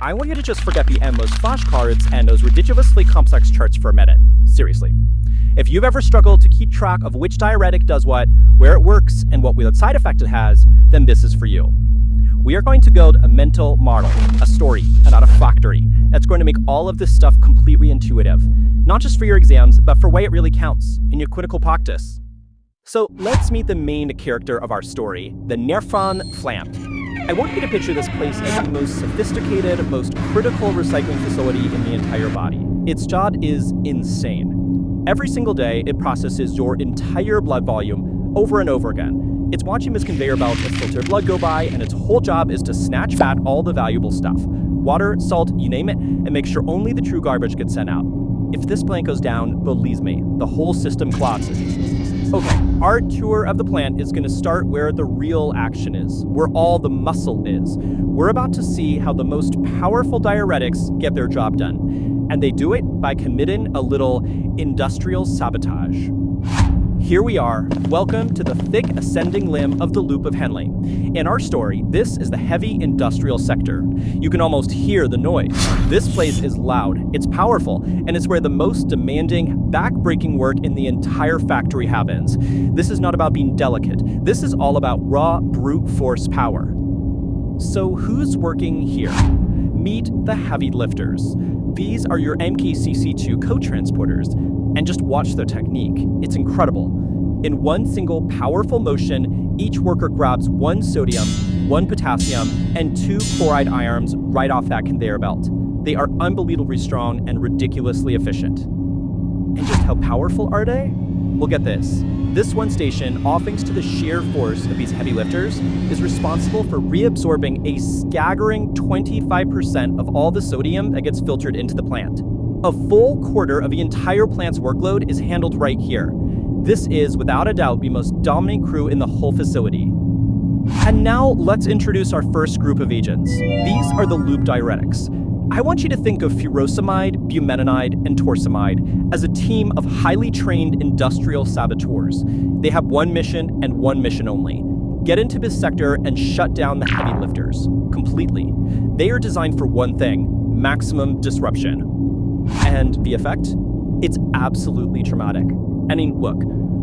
I want you to just forget the endless flashcards and those ridiculously complex charts for a minute. Seriously. If you've ever struggled to keep track of which diuretic does what, where it works, and what weird side effect it has, then this is for you. We are going to build a mental model, a story, and not a factory, that's going to make all of this stuff completely intuitive. Not just for your exams, but for why it really counts in your clinical practice. So let's meet the main character of our story, the Nephron plant. I want you to picture this place as the most sophisticated, most critical recycling facility in the entire body. Its job is insane. Every single day, it processes your entire blood volume over and over again. It's watching this conveyor belt of filtered blood go by, and its whole job is to snatch back all the valuable stuff. Water, salt, you name it, and make sure only the true garbage gets sent out. If this plant goes down, believe me, the whole system collapses. Okay, our tour of the plant is going to start where the real action is, where all the muscle is. We're about to see how the most powerful diuretics get their job done. And they do it by committing a little industrial sabotage. Here we are. Welcome to the thick ascending limb of the loop of Henle. In our story, this is the heavy industrial sector. You can almost hear the noise. This place is loud, it's powerful, and it's where the most demanding, back-breaking work in the entire factory happens. This is not about being delicate. This is all about raw, brute force power. So who's working here? Meet the heavy lifters. These are your MKCC2 co-transporters. And just watch their technique. It's incredible. In one single powerful motion, each worker grabs 1 sodium, 1 potassium, and 2 chloride ions right off that conveyor belt. They are unbelievably strong and ridiculously efficient. And just how powerful are they? Well, get this. This one station, all thanks to the sheer force of these heavy lifters, is responsible for reabsorbing a staggering 25% of all the sodium that gets filtered into the plant. A full quarter of the entire plant's workload is handled right here. This is, without a doubt, the most dominant crew in the whole facility. And now, let's introduce our first group of agents. These are the loop diuretics. I want you to think of furosemide, bumetanide, and torsemide as a team of highly trained industrial saboteurs. They have one mission and one mission only. Get into this sector and shut down the heavy lifters. Completely. They are designed for one thing: maximum disruption. And the effect? It's absolutely traumatic. I mean, look,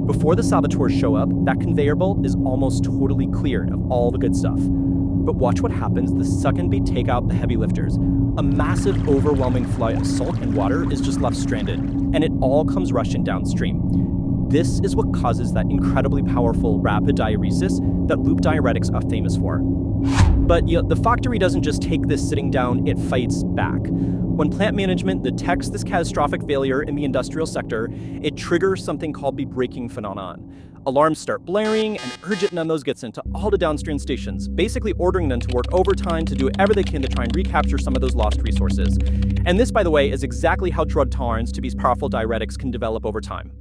before the saboteurs show up, that conveyor belt is almost totally cleared of all the good stuff. But watch what happens the second they take out the heavy lifters. A massive, overwhelming flood of salt and water is just left stranded, and it all comes rushing downstream. This is what causes that incredibly powerful rapid diuresis that loop diuretics are famous for. But the factory doesn't just take this sitting down, it fights back. When plant management detects this catastrophic failure in the industrial sector, it triggers something called the braking phenomenon. Alarms start blaring, and urgent memos gets into all the downstream stations, basically ordering them to work overtime to do whatever they can to try and recapture some of those lost resources. And this, by the way, is exactly how drug tolerance to these powerful diuretics can develop over time.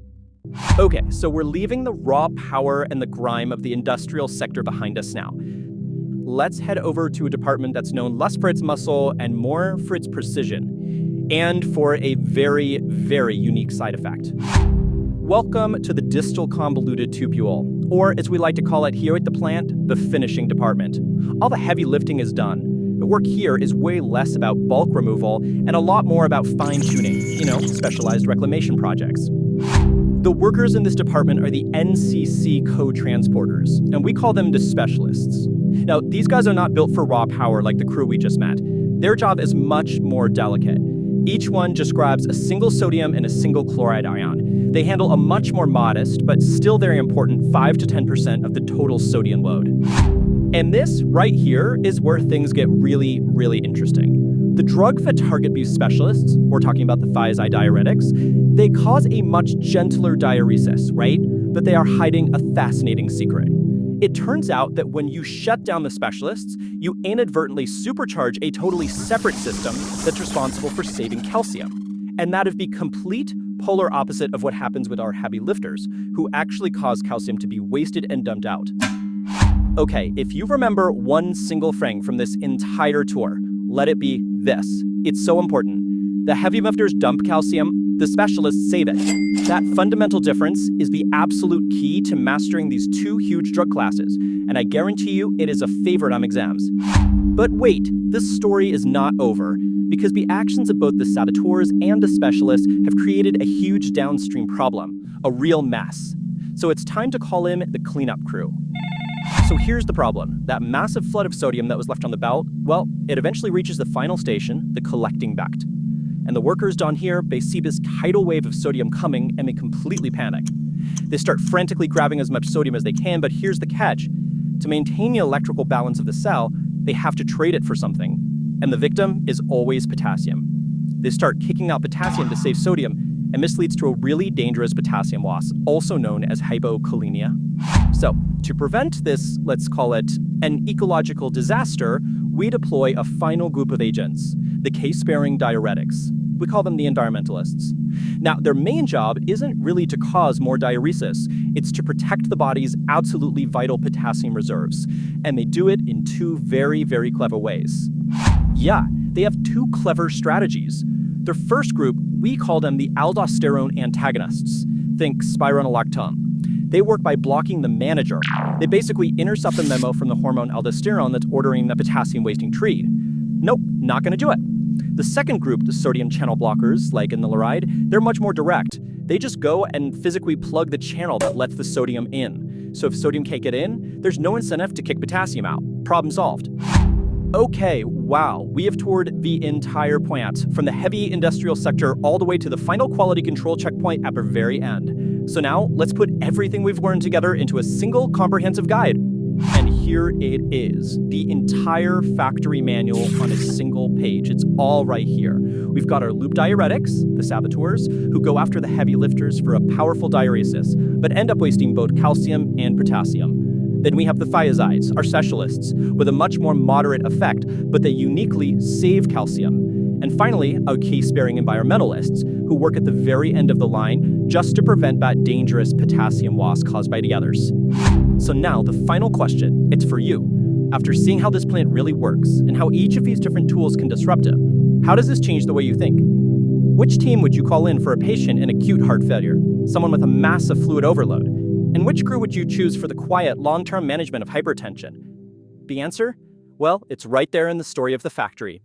Okay, so we're leaving the raw power and the grime of the industrial sector behind us now. Let's head over to a department that's known less for its muscle and more for its precision, and for a very, very unique side effect. Welcome to the Distal Convoluted Tubule, or as we like to call it here at the plant, the finishing department. All the heavy lifting is done, but work here is way less about bulk removal and a lot more about fine-tuning, specialized reclamation projects. The workers in this department are the NCC co-transporters, and we call them the specialists. Now, these guys are not built for raw power like the crew we just met. Their job is much more delicate. Each one just grabs a single sodium and a single chloride ion. They handle a much more modest, but still very important 5 to 10% of the total sodium load. And this right here is where things get really, really interesting. The drug that target these specialists, we're talking about the Thiazide Diuretics, they cause a much gentler diuresis, right? But they are hiding a fascinating secret. It turns out that when you shut down the specialists, you inadvertently supercharge a totally separate system that's responsible for saving calcium. And that is the complete polar opposite of what happens with our heavy lifters, who actually cause calcium to be wasted and dumped out. Okay, if you remember one single thing from this entire tour, let it be this. It's so important. The heavy lifters dump calcium, the specialists save it. That fundamental difference is the absolute key to mastering these two huge drug classes, and I guarantee you it is a favorite on exams. But wait, this story is not over, because the actions of both the saboteurs and the specialists have created a huge downstream problem, a real mess. So it's time to call in the cleanup crew. So here's the problem. That massive flood of sodium that was left on the belt, well, it eventually reaches the final station, the collecting duct. And the workers down here, they see this tidal wave of sodium coming and they completely panic. They start frantically grabbing as much sodium as they can, but here's the catch. To maintain the electrical balance of the cell, they have to trade it for something. And the victim is always potassium. They start kicking out potassium to save sodium, and this leads to a really dangerous potassium loss, also known as hypokalemia. So, to prevent this, let's call it an ecological disaster, we deploy a final group of agents, the case-sparing diuretics. We call them the environmentalists. Now, their main job isn't really to cause more diuresis, it's to protect the body's absolutely vital potassium reserves. And they do it in two very, very clever ways. Yeah, they have two clever strategies. Their first group, we call them the aldosterone antagonists. Think spironolactone. They work by blocking the manager. They basically intercept the memo from the hormone aldosterone that's ordering the potassium-wasting treat. Nope, not going to do it. The second group, the sodium channel blockers, like Amiloride, they're much more direct. They just go and physically plug the channel that lets the sodium in. So if sodium can't get in, there's no incentive to kick potassium out. Problem solved. Okay, wow, we have toured the entire plant, from the heavy industrial sector all the way to the final quality control checkpoint at the very end. So now, let's put everything we've learned together into a single comprehensive guide. And here it is, the entire factory manual on a single page. It's all right here. We've got our loop diuretics, the saboteurs, who go after the heavy lifters for a powerful diuresis, but end up wasting both calcium and potassium. Then we have the thiazides, our specialists, with a much more moderate effect, but they uniquely save calcium. And finally, our case-sparing environmentalists, who work at the very end of the line just to prevent that dangerous potassium loss caused by the others. So now, the final question, it's for you. After seeing how this plant really works, and how each of these different tools can disrupt it, how does this change the way you think? Which team would you call in for a patient in acute heart failure, someone with a massive fluid overload? And which crew would you choose for the quiet, long-term management of hypertension? The answer? Well, it's right there in the story of the factory.